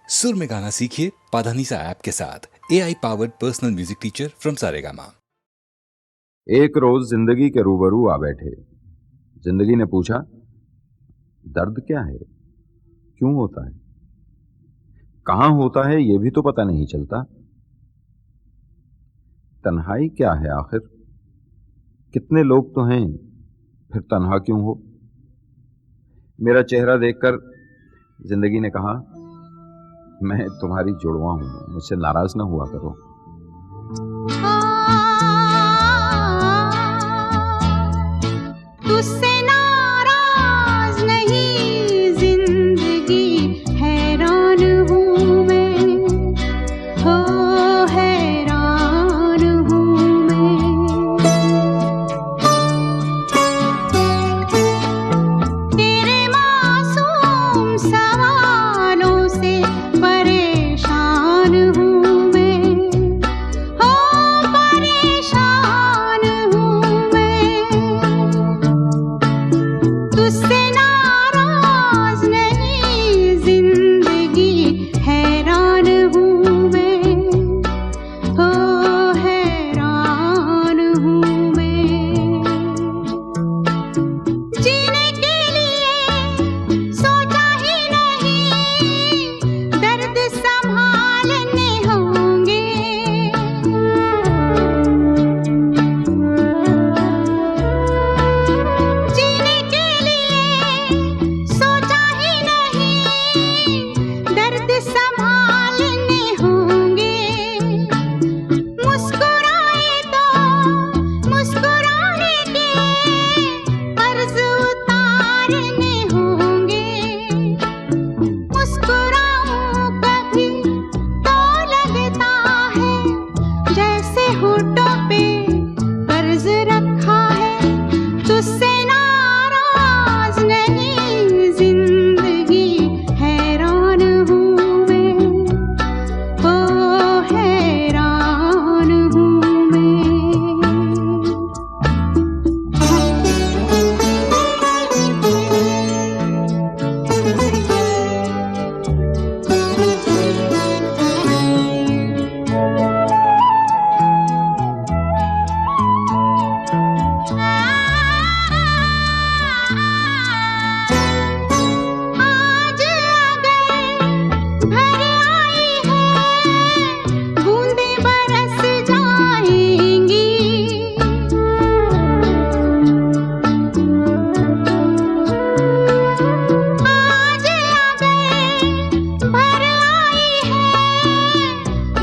सुर में गाना सीखिए पाधानीसा ऐप के साथ। AI powered personal music teacher from Saregama. एक रोज जिंदगी के रूबरू आ बैठे। जिंदगी ने पूछा, दर्द क्या है, क्यों होता है, कहां होता है, यह भी तो पता नहीं चलता। तन्हाई क्या है आखिर, कितने लोग तो हैं, फिर तन्हा क्यों हो। मेरा चेहरा देखकर जिंदगी ने कहा, मैं तुम्हारी जुड़वा हूं, मुझसे नाराज ना हुआ करो। तुझसे नाराज नहीं, जिंदगी हैरान हूँ मैं, हो हैरान हूँ मैं। तेरे मासूम सवालों से परेशान हूँ मैं, हो परेशान हूँ मैं। तुझसे नाराज नहीं, जिंदगी हैरान हूँ मैं, हो हैरान हूँ मैं। जीने के लिए सोचा ही नहीं, दर्द संभालने होंगे। जीने के लिए सोचा ही नहीं, दर्द संभालने होंगे। मुस्कुराए तो मुस्कुराने के कर्ज उतारने होंगे। मुस्कुराऊं कभी तो लगता है जैसे होठों पे कर्ज रखा है। तुझसे नाराज नहीं, जिंदगी हैरान हूँ मैं, हो हैरान हूँ मैं। आज अगर भर आई है, बूंदें बरस जाएंगी। आज अगर भर आई है,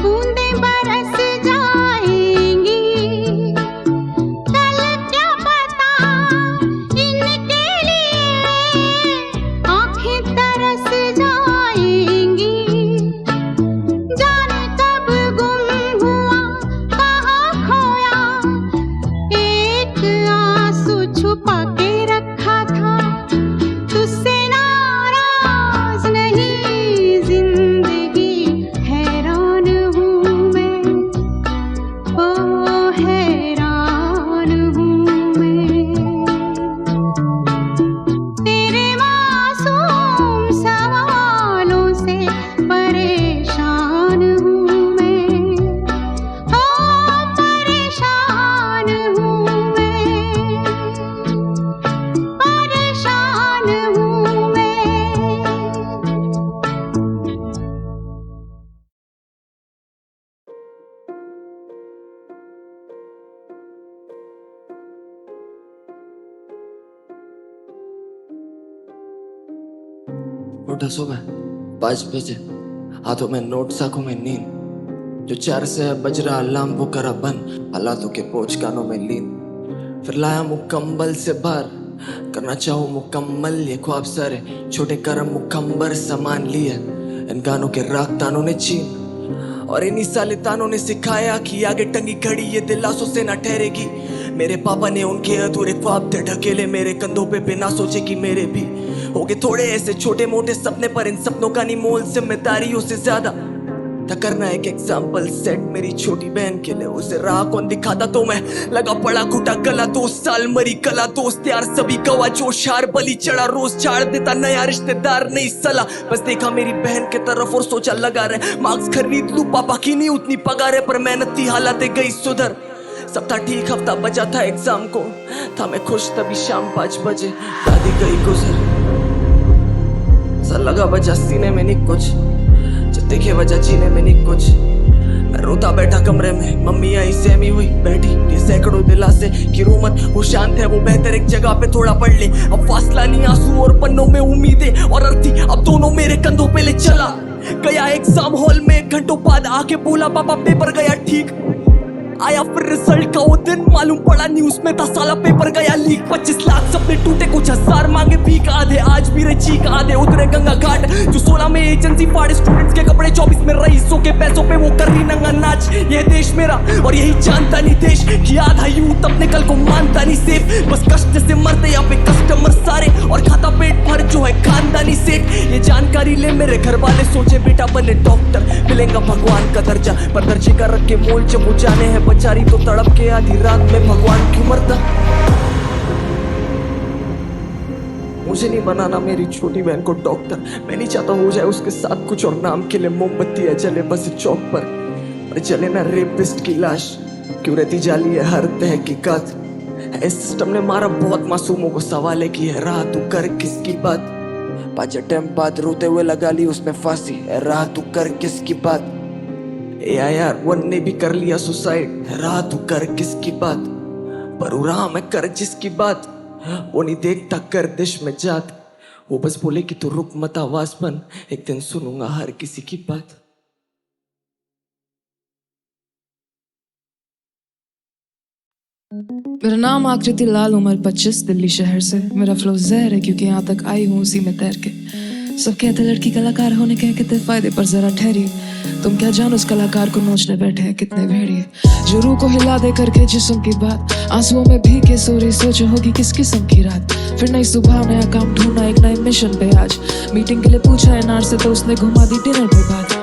बूंदें बरस जाएंगी। कल क्या पता इनके लिए आँखें तरस जाएंगी। जाने कब गुम हुआ, कहाँ खोया, एक आंसू छुपा के रखा था। तुझसे नाराज नहीं, जिंदगी हैरान हूँ मैं, हो हैरान हूँ मैं। तेरे मासूम सवालों से परेशान हूँ मैं, हो परेशान हूँ मैं, परेशान हूँ मैं। उठा सुबह 5 बजे, हाथों में नोट्स, आंखों में नींद। जो 4 से बज रहा अलार्म वो करा बंद, हालातों के बोझ कानों में लीन। फिर लाया मुकम्मल से बाहर, करना चाहूँ मुकम्मल ये ख्वाब सारे। छोटे करम मुकम्मल सामान लिए, इन गानों के राग तानों ने छीन। और इन्हीं साले तानों ने सिखाया कि आगे टंगी घड़ी ये दिलासों से ना ठहरेगी। मेरे पापा ने उनके अधूरे ख्वाब थे ढकेले मेरे कंधों पे, बिना सोचे कि मेरे भी होगे थोड़े ऐसे छोटे मोटे सपने, पर इन सपनों का नहीं मोल जिम्मेदारियों से ज्यादा। था करना एक एग्जाम्पल सेट मेरी छोटी बहन के लिए। उसे राह कौन दिखाता तो मैं लगा पड़ा घुटा गला। 2 साल मरी कला दोस्त यार सभी गवा जोश हार बलि चढ़ा रोज झाड़ देता नया रिश्तेदार नहीं सला। बस देखा मेरी बहन के तरफ और सोचा लगा रहे मार्क्स खरीद लूं पापा की नहीं उतनी पगार है पर मेहनत थी हालातें गई सुधर। सब था ठीक हफ्ता बचा था एग्जाम को था मैं खुश तभी शाम 5 बजे दादी गई गुजर। सा लगा बजा सीने में नहीं कुछ जब देखे वजह जीने में नहीं कुछ। मैं रोता बैठा कमरे में मम्मी आई सहमी हुई बैठी ये सैकड़ों दिला से कि रो मत वो शांत है वो बेहतर एक जगह पे थोड़ा पढ़ ले। अब फासला नहीं आंसू और पन्नों में उम्मीदें और अर्थी अब दोनों मेरे कंधों पे ले चला गया। एग्जाम हॉल में 1 घंटों बाद आके बोला पापा पेपर गया ठीक। आया फिर रिजल्ट का वो दिन मालूम पड़ा न्यूज में था साला पेपर गया लीक। 25 लाख सपने टूटे कुछ 1000 मांगे भीख आधे आज भी रहे चीख आधे उतरे गंगा घाट। जो 16 में एजेंसी फाड़े स्टूडेंट्स के कपड़े 24 में रईसों के पैसों पे वो कर रही नंगा नाच। ये देश मेरा और यही जानता नहीं देश कि आधा यूथ अपने कल को मानता नहीं सेफ। बस कष्ट से मरते यहाँ पे कस्टमर सारे और खाता पेट भर जो है खानदानी सेठ। ये जानकारी ले मेरे घर वाले सोचे बेटा बने डॉक्टर मिलेगा भगवान का दर्जा पर दर्जे का रख के मोल जब वो जाने हैं बेचारी तो तड़प के आधी रात में भगवान क्यों मरता। मुझे नहीं बनाना मेरी छोटी बहन को डॉक्टर मैं नहीं चाहता हो जाए उसके साथ कुछ और नाम के लिए मोमबत्तियां जले बस चौक पर जले ना रेपिस्ट की लाश क्यों रहती जाली है हर तहकीकात। इस सिस्टम ने मारा बहुत मासूमों को सवाल है कि है राह तू कर किसकी बात। 5 अटेम्प्ट बाद रोते हुए लगा ली उसमें फांसी है राह तू कर किसकी बात। AIR 1 ने भी कर लिया सुसाइड राह तू कर किसकी बात। पर रहा मैं कर जिसकी बात वो नहीं देखता कर दिश में जात। वो बस बोले कि तू रुक मत आवाज बन एक दिन सुनूंगा हर किसी की बात। मेरा नाम आकृति लाल उम्र 25 दिल्ली शहर से। मेरा फ्लो जहर है क्योंकि यहाँ तक आई हूँ उसी में तैर के। सब कहते लड़की कलाकार होने के कितने फायदे पर जरा ठहरी तुम क्या जानो उस कलाकार को नोचने बैठे हैं कितने भेड़िए। जो रूह को हिला दे करके जिस्म की बात आंसुओं में भीग के सो रही सोचो होगी किस किस्म की रात। फिर नई सुबह नया काम ढूंढना एक नए मिशन पे आज। मीटिंग के लिए पूछा एनआर से तो उसने घुमा दी डिनर पे बात।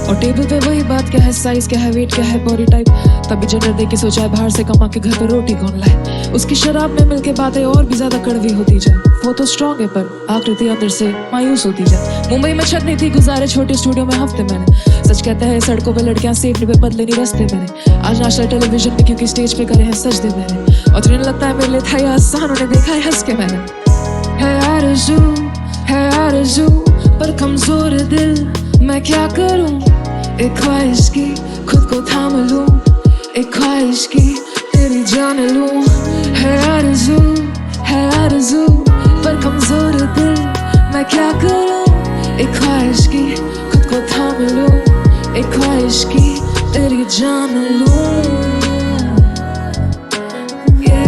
और टेबल पे वही बात क्या है साइज क्या है वेट क्या है बॉडी टाइप। तभी जनर दे के सोचा है बाहर से कमा के घर पे रोटी कौन लाए। उसकी शराब में मिलके बातें और भी ज्यादा कड़वी होती जाए। वो तो स्ट्रॉन्ग है पर आकृति अंदर से मायूस होती जाए। मुंबई में छत नहीं थी गुजारे छोटे स्टूडियो में हफ्ते मैंने। सच कहते हैं सड़कों पे लड़कियां सेफ नहीं पे बदले नहीं रस्ते मैंने। आज नाश्ता टेलीविजन पे क्योंकि स्टेज पे करे हैं सजदे मैंने। और तुझे लगता है मेरे लिए था ये आसान उन्हें देखा है हंस के मैंने। है आरज़ू पर कमजोर दिल मैं क्या करूं। एक ख्वाहिश की खुद को थाम लूं एक ख्वाहिश की तेरी जान लूं। है आरज़ू पर कमजोर दिल मैं क्या करूं। एक ख्वाहिश की खुद को थाम लूं एक ख्वाहिश की तेरी जान लूं। क्या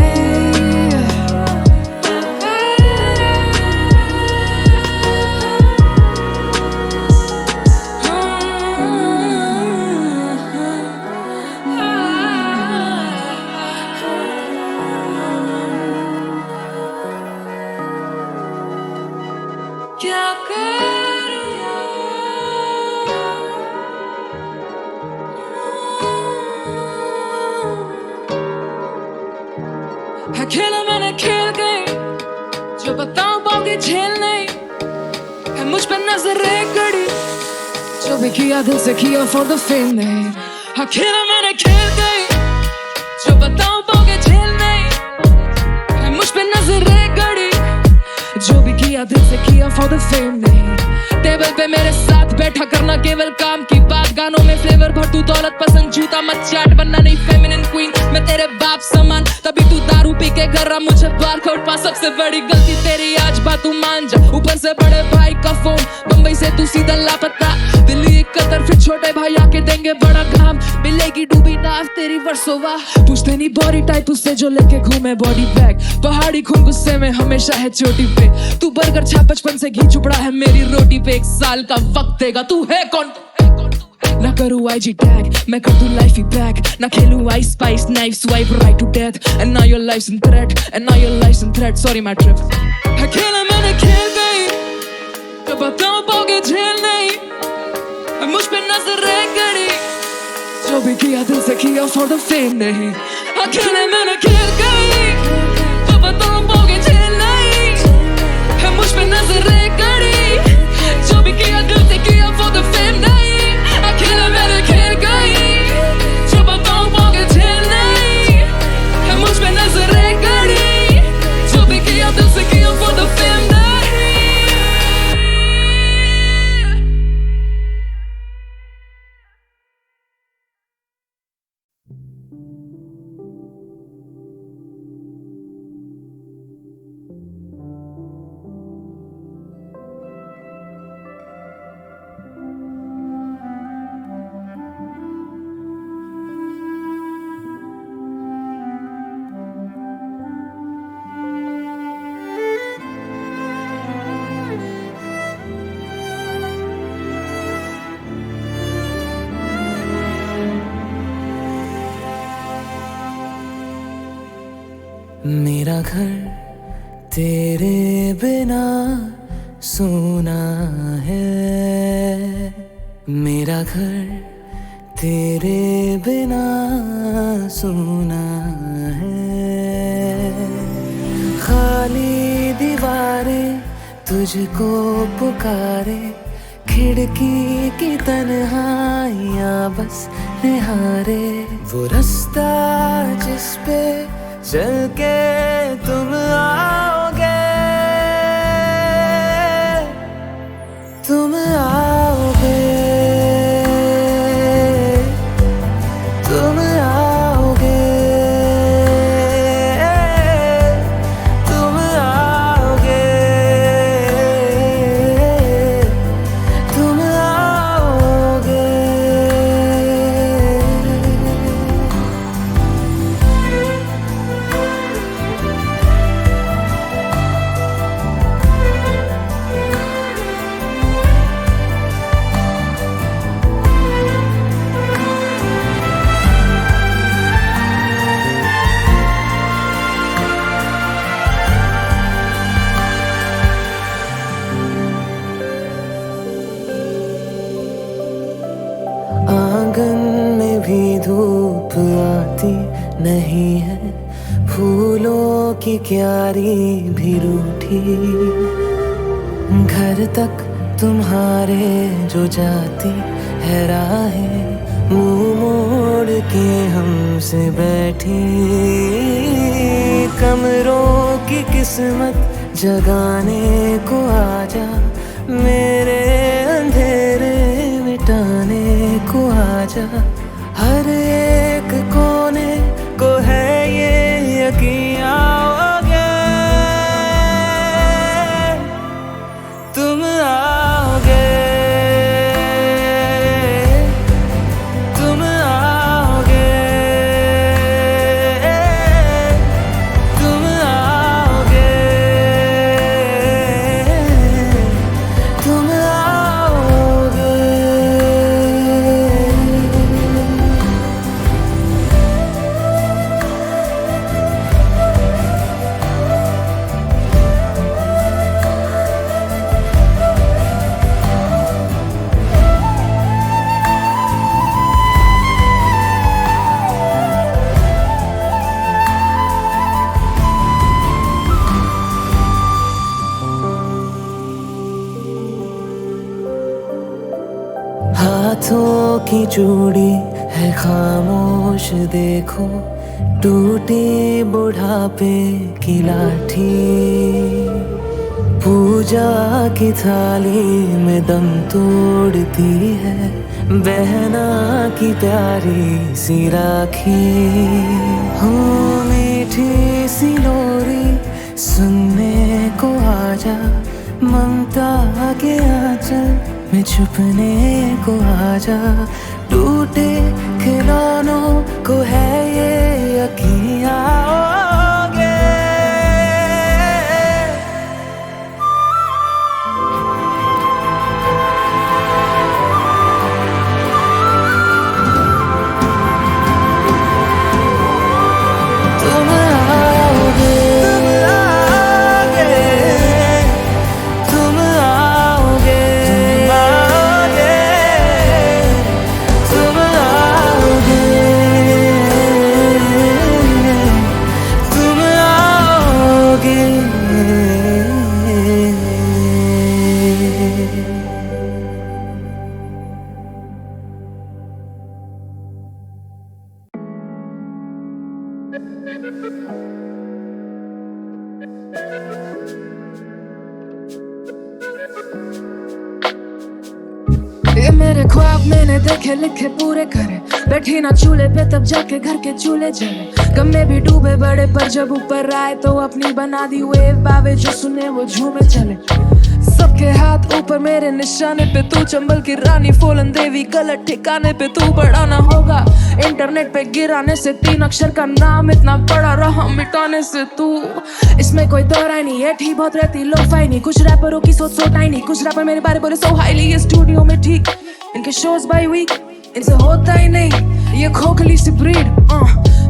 है खेला मैंने खेल गई जो बताऊं पाओगे झेल नहीं। है मुझ पे नजर एक घड़ी जो भी किया दिल से किया फॉर द फेम नहीं। है खेला मैंने खेल गई जो बताऊं पाओगे झेल नहीं। है मुझ पे नजर एक घड़ी जो भी किया दिल से किया फॉर द फेम नहीं। टेबल पे मेरे साथ बैठा करना केवल काम की बात। गानों में फ्लेवर भर तू दौलत पसंद जूता मत चाट बनना नहीं फेमिनिन क्वीन मैं तेरे बाप समान। तभी तू दारू पी के कर रहा मुझे बार खोट पा। सबसे बड़ी गलती तेरी आज बात तू मान जा। ऊपर से बड़े भाई का फोन बम्बई से तू सीधा लापता। दिल्ली कतर फिर छोटे भाई आके देंगे बड़ा काम। मिलेगी डूबी नाव तेरी वर्सोवा। पूछते नहीं बॉडी टाइप उससे जो लेके घूमे बॉडी बैग। पहाड़ी खून गुस्से में हमेशा है चोटी पे। तू बर्गर छा 55 से घी चुपड़ा है मेरी रोटी पे। 1 साल का वक्त देगा तू है कौन। ना करूँ IG टैग मैं कर दूँ लाइफ ही बैक। ना खेलूँ I spice knife swipe right to death. And now your life's in threat and now your life's in threat. Sorry my trip. है खेला मैंने खेल गई तो बताऊं पाओगे झेल नहीं। मुझ पे नजरें गड़ी जो भी किया दिल से किया for the fame नहीं अकेले मैंने खेल गई तो बताऊं बोगे झेल नहीं है मुझ पे नजरें गड़ी जो भी किया दिल से किया for the fame नहीं अकेले मैंने खेल गई जो बताऊं बोगे झेल नहीं है मुझ पे नजरें गड़ी जो भी किया दिल से किया for the fame नहीं मेरा घर तेरे बिना सूना है मेरा घर तेरे बिना सूना है खाली दीवारें तुझको पुकारे खिड़की की तन्हाइयाँ बस निहारे वो रास्ता जिस पे चल के तुम आओगे तुम आओगे तुम आओगे तुम आओगे तुम आओगे आंगन में भी धूप आती नहीं है फूलों की क्यारी भी रूठी घर तक तुम्हारे जो जाती है राहें मुंह मोड़ के हमसे बैठी कमरों की किस्मत जगाने को आजा मेरे अंधेरे मिटाने को आजा हर एक कोने को है ये यकीन आओगे तुम आओगे तुम आओगे तुम आओगे तुम आओगे हाथों की चूड़ी है खामोश देखो टूटी बुढ़ापे की लाठी पूजा की थाली में दम तोड़ती है बहना की प्यारी सी राखी हो मीठी सी लोरी सुनने को आजा ममता के आंचल में छुपने को आजा टूटे खिलौनों को है ये यकीन आओगे तुम आओगे तुम आओगे ये मेरे ख्वाब मैंने देखे लिखे पूरे करे, बैठी ना चूल्हे पे तब जाके घर के चूल्हे जले। गम में भी डूबे बड़े पर जब ऊपर आए तो अपनी बना दी वेव, बावे जो सुने वो झूमे चले। सबके हाथ ऊपर मेरे निशाने पे, तू चंबल की रानी फूलन देवी, गलत ठिकाने पे तू बड़ा ना होगा। इंटरनेट पे गिराने से 3 अक्षर का नाम इतना बड़ा रहा मिटाने से तू। इसमें कोई दो राय नहीं है, ठीक बहुत रहती लो फाई नहीं। कुछ रैपरों की सोच सो टाइनी, कुछ रैपर मेरे बारे बोले सो हाईली। ये स्टूडियो में ठीक, इनके शोज बाय वीक, इनसे होता ही नहीं ये खोखली सी ब्रीड।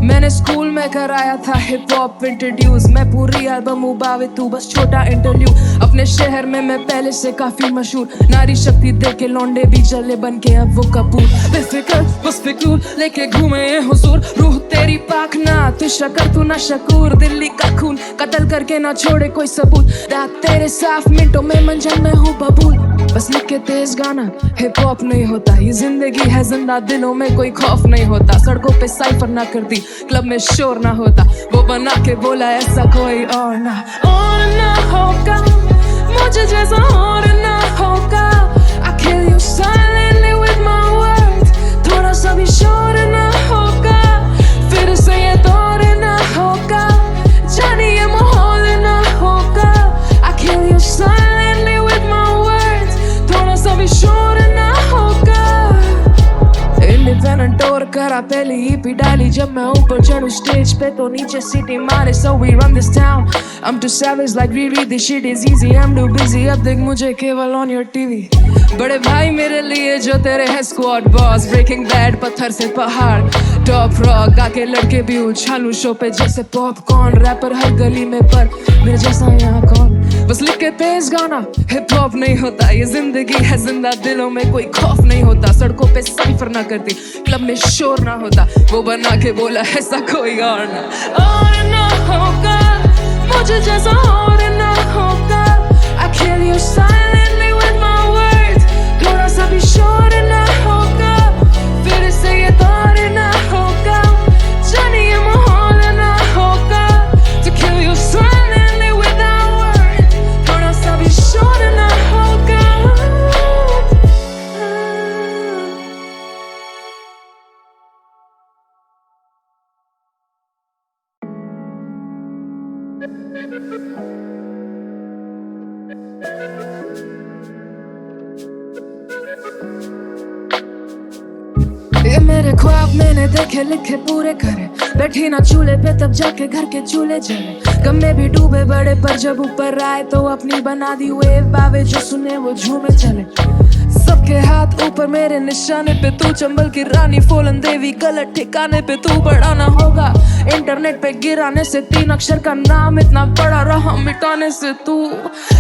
मैंने स्कूल में कराया था हिप हॉप इंट्रोड्यूस, मैं पूरी एल्बम उबावे तू बस छोटा इंटरव्यू। अपने शहर में मैं पहले से काफी मशहूर, नारी शक्ति दे के लौंडे भी चले बन के अब वो कपूर। बेफिक्र बस फिक्र लेके घूमे ये हुजूर, रूह तेरी पाक ना तू शकर तू ना शकूर। दिल्ली का खून कत्ल करके ना छोड़े कोई सबूत, रात तेरे साफ मिनटों में मंजन में हूँ बबूल। बस लिख के तेज गाना हिप हॉप नहीं होता, ये जिंदगी है जिंदा दिलों में कोई खौफ नहीं होता। सड़कों पे साइफर ना करती, क्लब में शोर ना होता, वो बना के बोला ऐसा कोई और ना होगा, मुझे जैसा और ना होगा। I kill you silently with my words, थोड़ा सा भी शोर ना होगा, फिर से ये दौर ना होगा, जानी ये माहौल ना होगा। I kill you silently with my words, थोड़ा सा भी शोर ना होगा। इंडिपेंडेंट टूर करा पहली ईपी डाली, जब मैं ऊपर चढ़ूं स्टेज पे तो नीचे सीटी मारे। So we run this town, I'm too savage like Riri, this shit is easy, I'm too busy, अब देख मुझे केवल on your TV। बड़े भाई मेरे लिए जो तेरे हैं स्क्वाड बॉस, ब्रेकिंग बैड पत्थर से पहाड़, टॉप रॉक आके लड़के भी उछालूं शो पे जैसे पॉपकॉर्न। रैपर हर गली में पर मेरे जैसा यहाँ कौन, बस लिख के तेज गाना हिप हॉप नहीं होता, ये जिंदगी है जिंदा दिलों में कोई खौफ नहीं होता। सड़कों पे साइफर ना करती, क्लब में शोर ना होता, वो बना के बोला ऐसा कोई और ना होगा, मुझे जैसा और ना होगा। I kill you silently with my words, थोड़ा सा भी शोर ना होगा, फिर से ये दौर ना होगा, जानी ये माहौल ना होगा। To kill you silently with our words, थोड़ा सा भी शोर ना होगा। ये मेरे ख्वाब मैंने देखे लिखे पूरे करे, बैठी ना चूल्हे पे तब जाके घर के चूल्हे जले। गम में भी डूबे बड़े पर जब ऊपर आए तो अपनी बना दी वेव, बावे जो सुने वो झूमे चले। सबके हाथ ऊपर मेरे निशाने पे, तू चंबल की रानी फूलन देवी, गलत ठिकाने पे तू बड़ा ना होगा। इंटरनेट पे गिराने से 3 अक्षर का नाम इतना बड़ा रहा मिटाने से तू।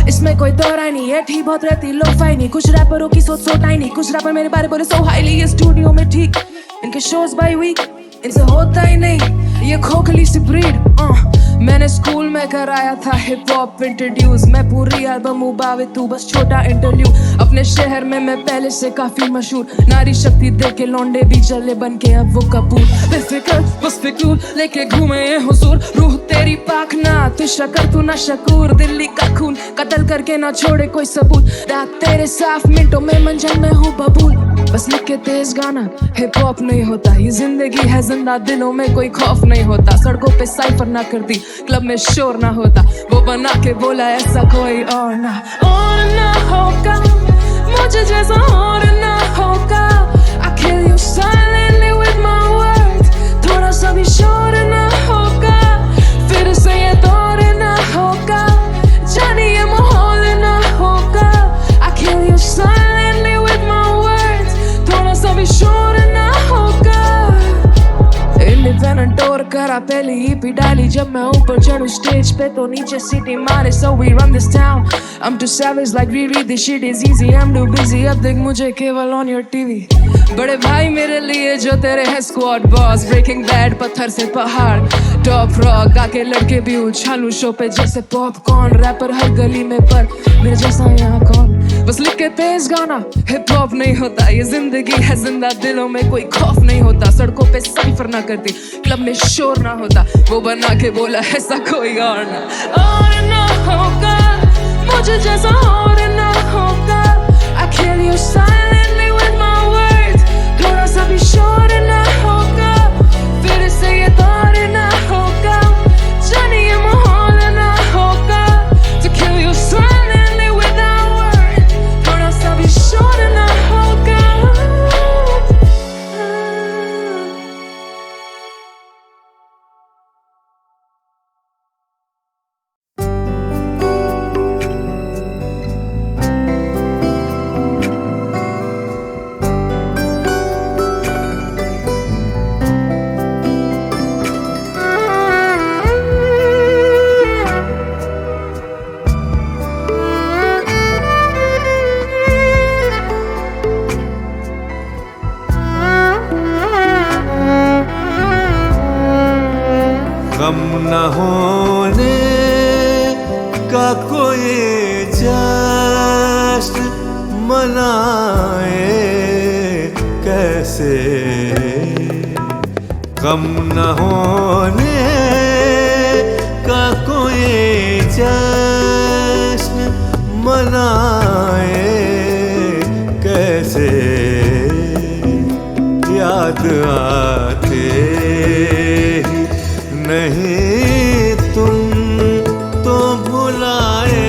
इसमें कोई दो राय नहीं है, ठीक बहुत रहती लो फाई नहीं। कुछ रैपरों की सोच सो टाइनी, कुछ रैपर मेरे बारे बोले सो हाईली। ये स्टूडियो में ठीक, इनके शोज बाय वीक, इनसे होता ही नहीं ये खोखली सी ब्रीड। मैंने स्कूल में कराया था हिप हॉप इंट्रोड्यूस, मैं पूरी एल्बम उबावे तू बस छोटा इंटरव्यू। अपने शहर में मैं पहले से काफी मशहूर, नारी शक्ति दे के लौंडे भी चले बन के अब वो कपूर। बेफिक्र बस फिक्र लेके घूमे ये हुजूर, रूह तेरी पाक ना तू शकर तू ना शकूर। दिल्ली का खून कत्ल करके ना छोड़े कोई सबूत, रात तेरे साफ मिनटों में मंजन में हूँ बबूल। बस लिख के तेज गाना हिप हॉप नहीं होता, ये जिंदगी है जिंदा दिलों में कोई खौफ नहीं होता। सड़कों पे साइफर ना करती, क्लब में शोर ना होता, वो बना के बोला ऐसा कोई और ना होगा, मुझे जैसा और ना होगा। I kill you silently with my words, थोड़ा सा भी शोर ना होगा, फिर से ये दौर ना होगा, जानी ये माहौल ना होगा। I kill you silently with my words, थोड़ा सा भी शोर ना होगा। इंडिपेंडेंट टूर करा पहली ईपी डाली, जब मैं ऊपर चढ़ूं स्टेज पे तो नीचे सीटी मारे। So we run this town, I'm too savage like Riri, this shit is easy, I'm too busy, अब देख मुझे केवल on your TV। बड़े भाई मेरे लिए जो तेरे हैं स्क्वाड बॉस, ब्रेकिंग बैड पत्थर से पहाड़, टॉप रॉक आके लड़के भी उछालूं शो पे जैसे पॉपकॉर्न। रैपर हर गली में पर मेरे जैसा यहाँ कौन, बस लिख के तेज गाना हिप हॉप नहीं होता, ये जिंदगी है जिंदा, दिलों में कोई खौफ नहीं होता, सड़कों पे सफर ना करती, क्लब में शोर ना होता, वो बना के बोला ऐसा कोई और ना होगा, मुझे जैसा और ना होगा। I kill you silently with my words, थोड़ा सा भी शोर ना होगा, फिर से ये दौर ना होगा, जाने ये माहौल ना होगा। To kill you silently without words, थोड़ा सा भी शोर ना होगा। गम न होने का कोई जश्न मनाए कैसे, गम न होने का कोई जश्न मनाए कैसे, याद आते ही नहीं तुम तो भुलाए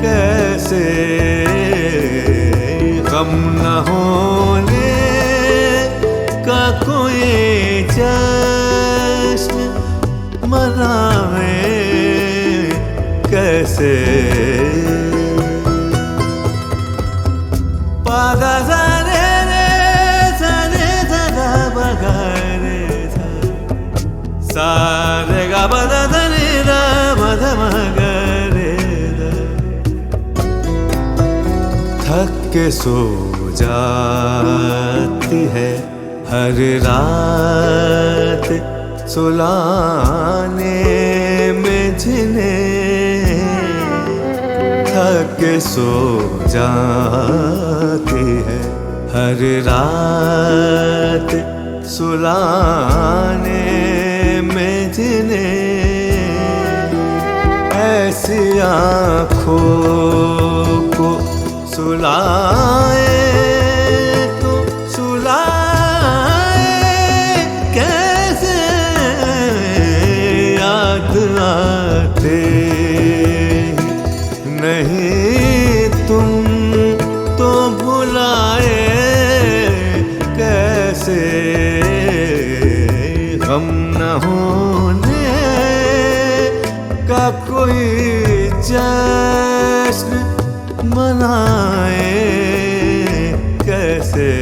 कैसे, गम न होने का कोई जश्न मनाए कैसे। पादा सारे सारे दादा बगारे सारे गा बदा धनी दा मधा मगरे दा, थक के सो जाती है हर रात सुलाने में जिन्हें, थक के सो जाती है हर रात सुलाने में जिन्हें, ऐसी आँखों को सुलाए तो सुलाए कैसे, याद आते नहीं तुम तो भुलाए कैसे, गम न होने का कोई जश्न मनाए कैसे।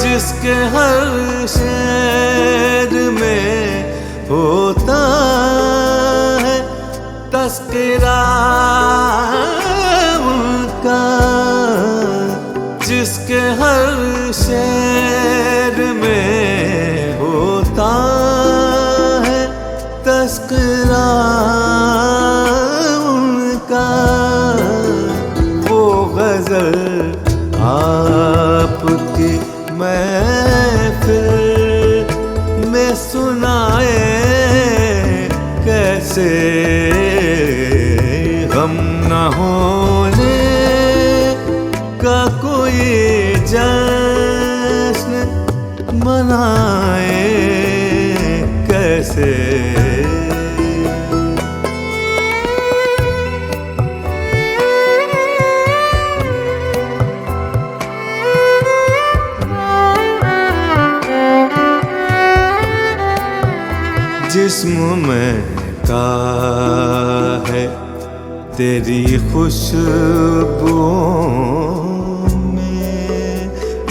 जिसके हर शेर में होता है तस्करा उनका, जिसके हर शेर में होता है तस्करा उनका, वो गजल आपकी महफिल में सुनाए कैसे, गम न होने का कोई जश्न मनाए कैसे। जिस्म में का है तेरी खुशबुओं में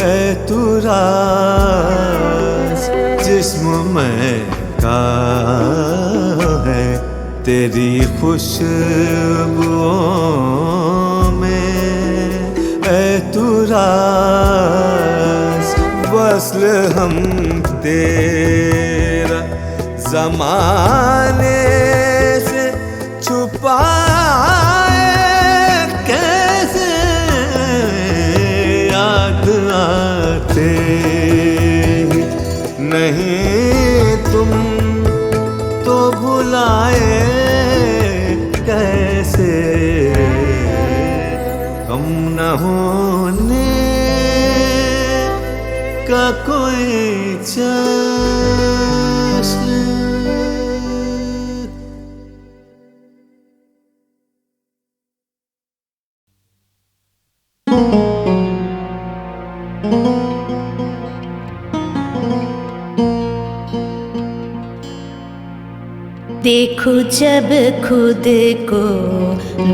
है तू राज, जिस्म में का है तेरी खुशबुओं में खास वस्ल हम तेरा ज़माने से छुपाए कैसे, याद आते ही नहीं तुम तो भुलाए कैसे, हम न होने का कोई जश्न। देखो जब खुद को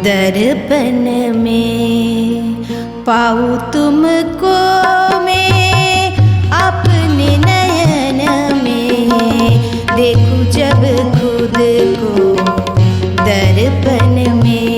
दर्पण में, पाऊं तुमको मैं अपने नयन में। देखो जब खुद को दर्पण में,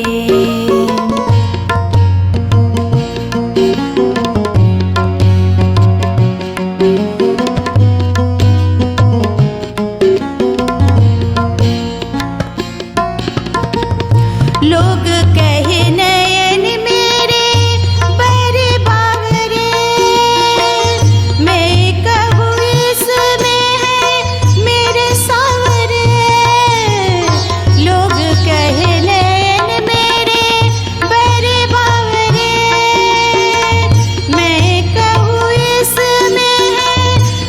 लोग कहे नयन मेरे बड़े बावरे, मैं कहूँ इसमें है मेरे सावरे। लोग कहे नयन मेरे बड़े बावरे, मैं कहूँ इसमें है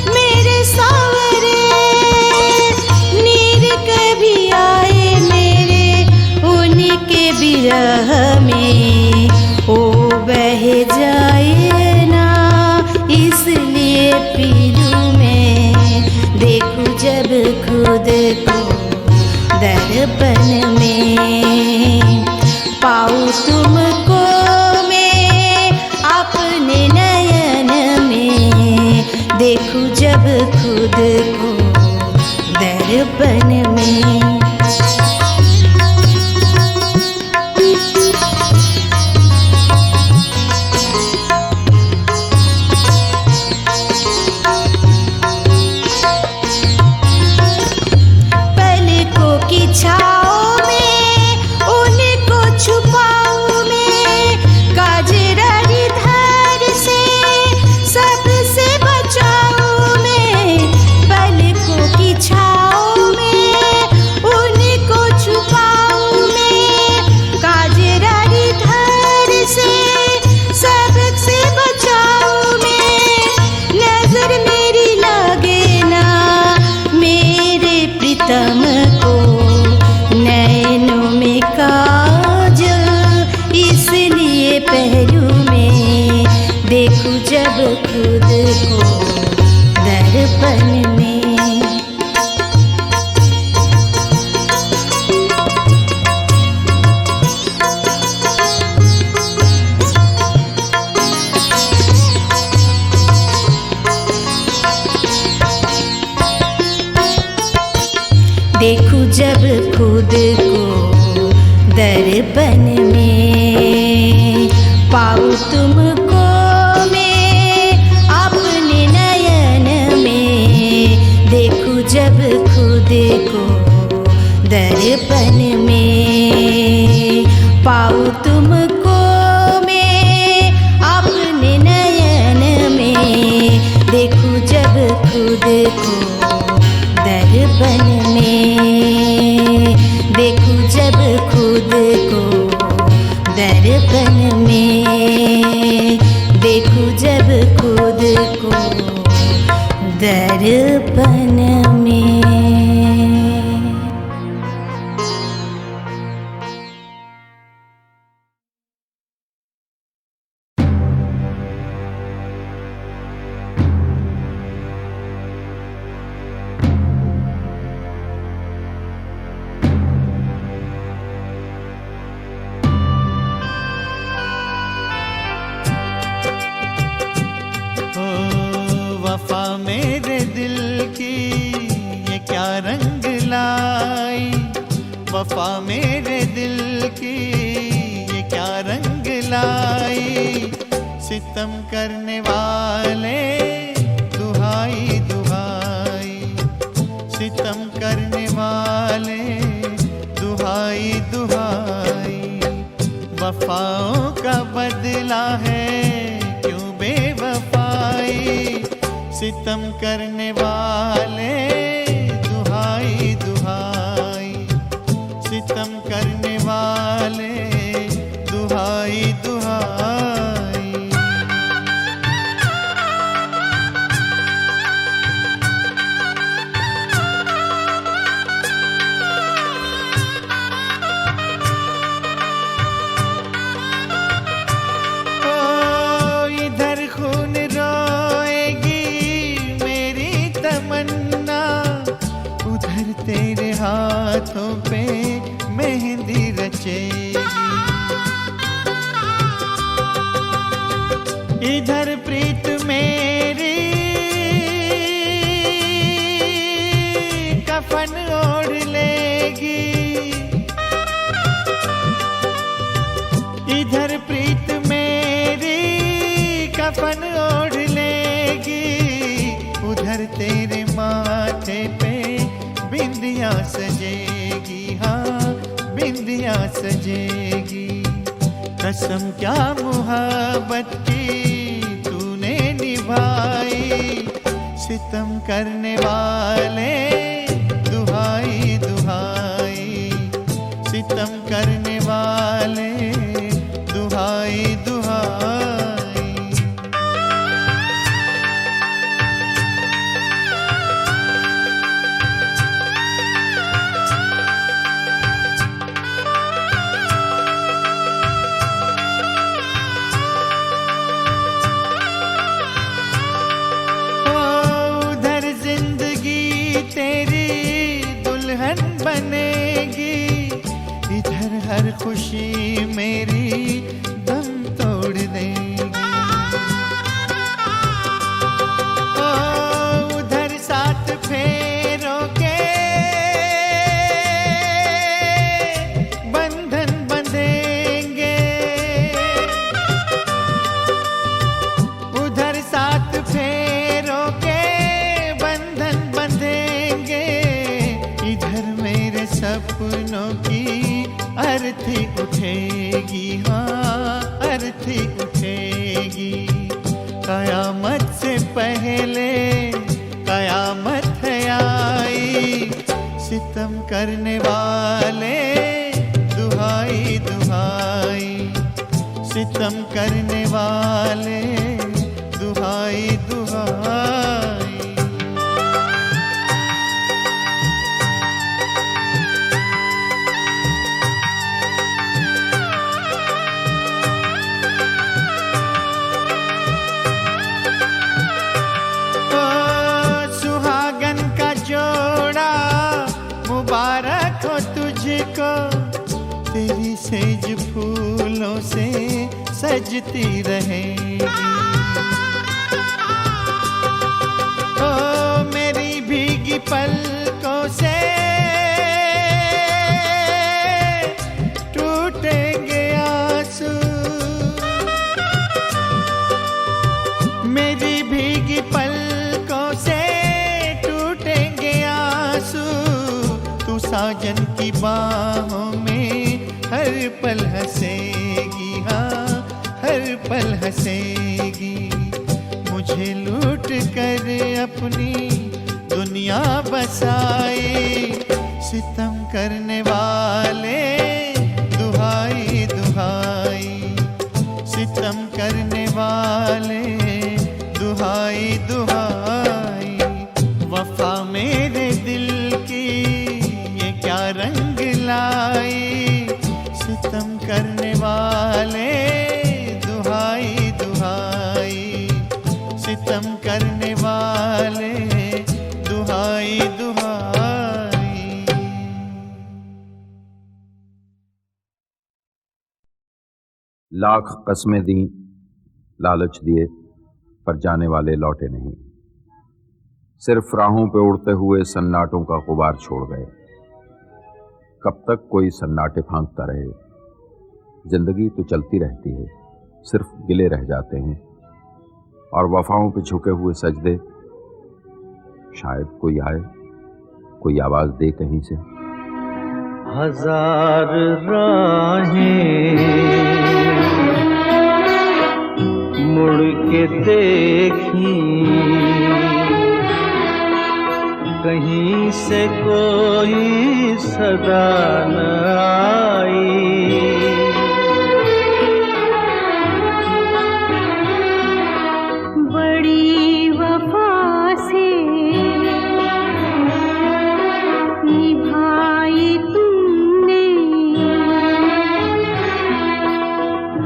मेरे सावरे। नीर कभी आए मेरे उनके बिरह में, ओ बह जाए ना इसलिए पीलू मैं। देखूं जब खुद को दर्पण में, पाऊं तुमको मैं अपने नयन में। देखूं जब खुद को दर्पण में। पलकों की छाँव में उनको छुपाऊं मैं, काजरारी धार से सबसे बचाऊं मैं। पलकों की छाँव में उनको छुपाऊं मैं, काजरारी धार से सबसे बचाऊं मैं। नजर मेरी लगे ना मेरे प्रीतम को, नैनों में काजल इसलिए पहलू में। देखूं जब खुद को दर्पण में। देखूं जब खुद को दर्पण में, पाऊं तुमको मैं अपने नयन में। देखूं जब खुद को दर्पण में, पाऊं तुमको मैं अपने नयन में। देखूं जब खुद को दर्पण में, देखूं जब खुद को दर्पण में। देखूं जब खुद को दर्पण में। वफा मेरे दिल की ये क्या रंग लाई, वफा मेरे दिल की ये क्या रंग लाई। सितम करने वाले दुहाई दुहाई, सितम करने वाले दुहाई दुहाई। वफाओं का बदला है क्यों बेवफाई, सितम करने वाले दुहाई दुहाई, सितम करने वाले दुहाई दुहाई। ओ इधर खून रोएगी मेरी तमन्ना, उधर तेरे हाथों पे मेहंदी रचेगी। इधर प्रीत मेरी कफन ओढ़ लेगी, इधर प्रीत मेरी कफन ओढ़ लेगी। उधर तेरे माथे पे बिंदिया सजेगी, हाँ बिंदिया सजेगी। कसम क्या मोहब्बत की तूने निभाई, सितम करने वाले दुहाई दुहाई, सितम करने वाले दुहाई दुहाई। उधर जिंदगी तेरी दुल्हन बनेगी, इधर हर खुशी मेरी दम तोड़ देगी। ओ उधर साथ फेरों के बंधन बंधेंगे, उधर साथ फेरों के बंधन बंधेंगे। इधर मेरे सपनों की अर्थी उठेगी, हाँ अर्थी उठेगी। कयामत से पहले कयामत है आई, सितम करने वाले दुहाई दुहाई, सितम करने वाले दुहाई दुहाई। सुहागन का जोड़ा मुबारक हो तुझको, तेरी सेज फूलों से सजती रहेगी। ओ मेरी भीगी पलकों से टूटेंगे आंसू, मेरी भीगी पलकों से टूटेंगे आंसू। तू साजन की बाहों में हर पल हंसेगी, हाँ हर पल हंसेगी। मुझे लूट कर अपनी दुनिया बसाई, सितम करने वाले दुहाई दुहाई, सितम करने वाले दुहाई दुहाई। वफा मेरे दिल की ये क्या रंग लाई, सितम करने वाले दुहाई दुहाई, सितम करने वाले दुहाई दुहाई। लाख कस्में दी, लालच दिए, पर जाने वाले लौटे नहीं। सिर्फ राहों पे उड़ते हुए सन्नाटों का गुबार छोड़ गए। कब तक कोई सन्नाटे फांकता रहे? जिंदगी तो चलती रहती है, सिर्फ गिले रह जाते हैं और वफाओं पे झुके हुए सजदे। शायद कोई आए, कोई आवाज दे कहीं से। हजार राहें मुड़ के देखी, कहीं से कोई सदा न आई। बड़ी वफा से निभाई तुमने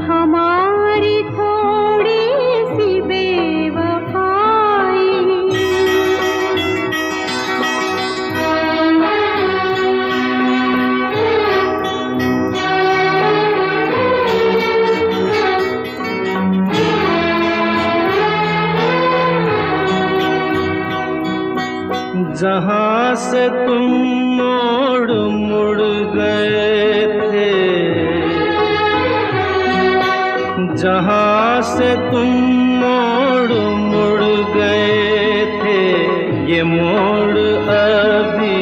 हमारी थोड़ी सी बेवफाई। जहाँ से तुम मोड़ मुड़ गए थे, जहाँ से तुम मोड़ मुड़ गए थे, ये मोड़ अभी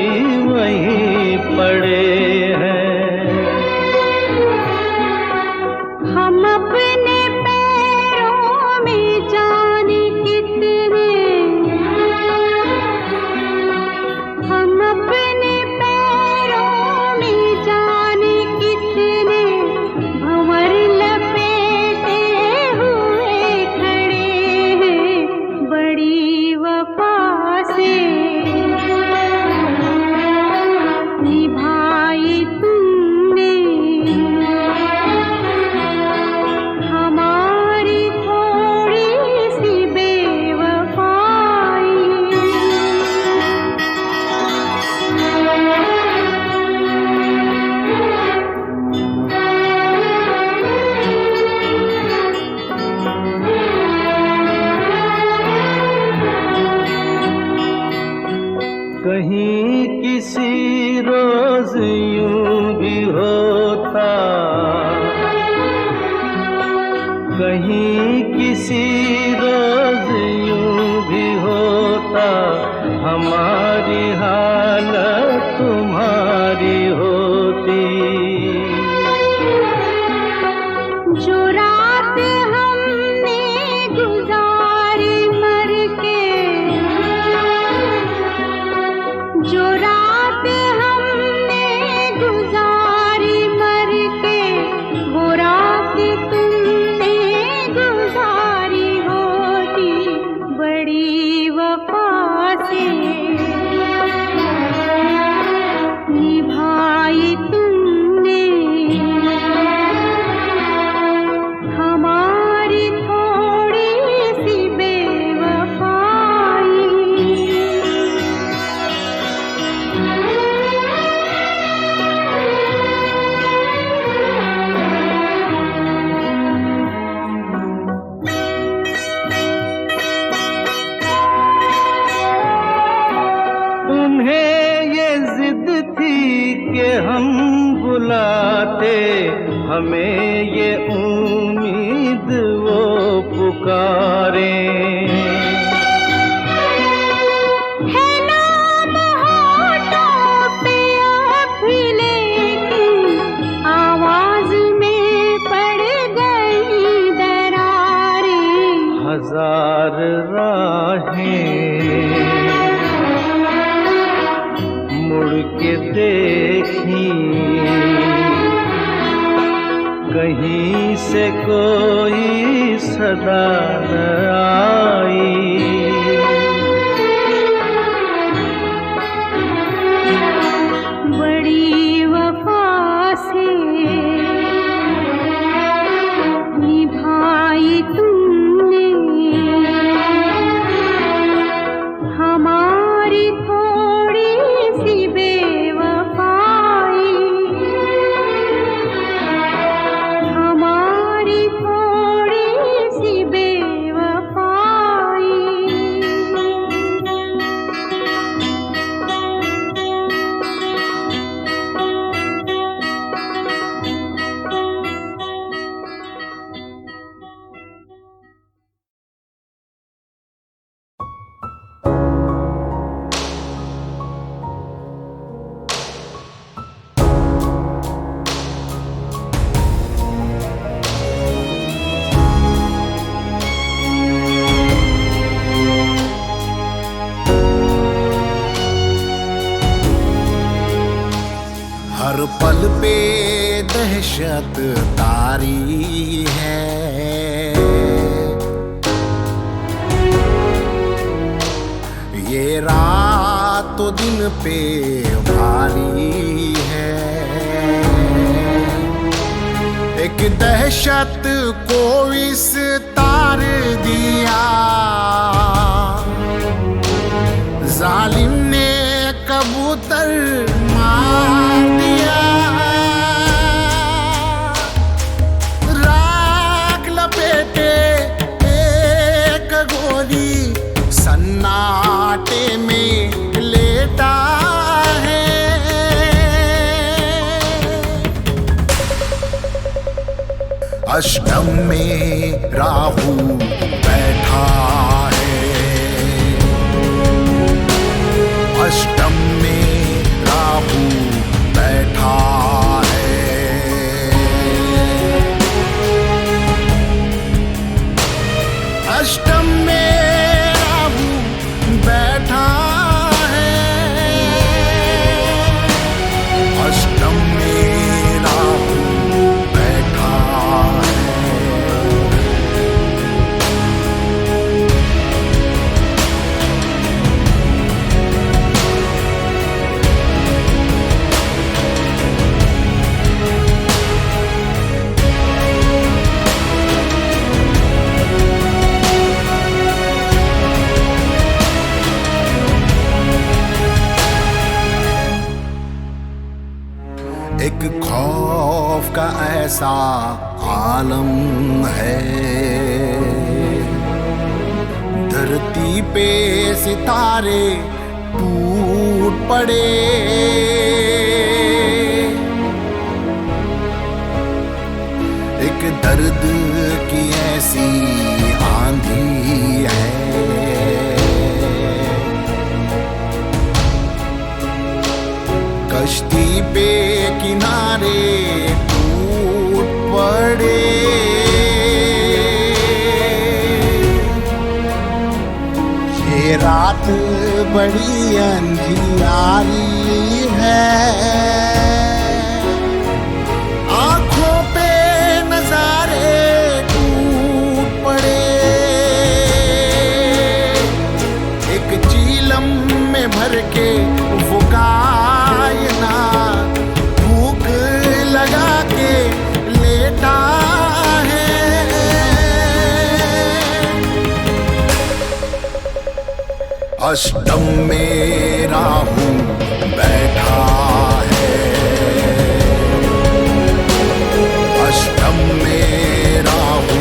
वहीं पड़े हैं। हम अपने पैरों में जाने कितने, हम अपने पैरों में जाने कितने भंवर लपेटे हुए खड़े हैं। बड़ी वफा से निभाई तुमने हमारी थोड़ी सी बेवफाई। कहीं किसी रोज यूं भी होता, कहीं किसी रोज यूं भी होता, हमारी हालत तुम्हारी होती। जो रात हमने गुजारी मर के, जो रात हमने गुजारी मर के, वो रात तुमने गुजारी होती। बड़ी वफा से निभाई तुमने हमारी थोड़ी सी बेवफाई। उन्हें ये जिद थी कि हम बुलाते, हमें ये उम्मीद वो पुकारे। है नाम होठों पे अभी लेकिन आवाज में पड़ गई दरारें। हजार राहें मुड़ के देखी, कहीं से कोई सदा न आई। बड़ी वफा से निभाई तुमने हमारी थोड़ी सी बेवफाई। हमारी थोड़ी सी बेवफाई। पल पे दहशत तारी है। ये रात तो दिन पे भारी है। एक दहशत को इस तार दिया जालिम ने, कबूतर मार दिया। राख लपेटे एक गोली सन्नाटे में लेटा है। अष्टम में राहु बैठा है। अष्टम में राहु बैठा है। अष्टम में राहु बैठा है। अष्टम में राहु बैठा है। एक खौफ का ऐसा आलम है। धरती पे सितारे टूट पड़े। एक दर्द की ऐसी आंधी है। कश्ती पे किनारे टूट पड़े। ये रात बड़ी अंधियारी है। आंखों पे नजारे टूट पड़े। एक चीलम में भर के वो कायना भूख लगा के लेटा है। अष्टम में राहु बैठा है। अष्टम में राहु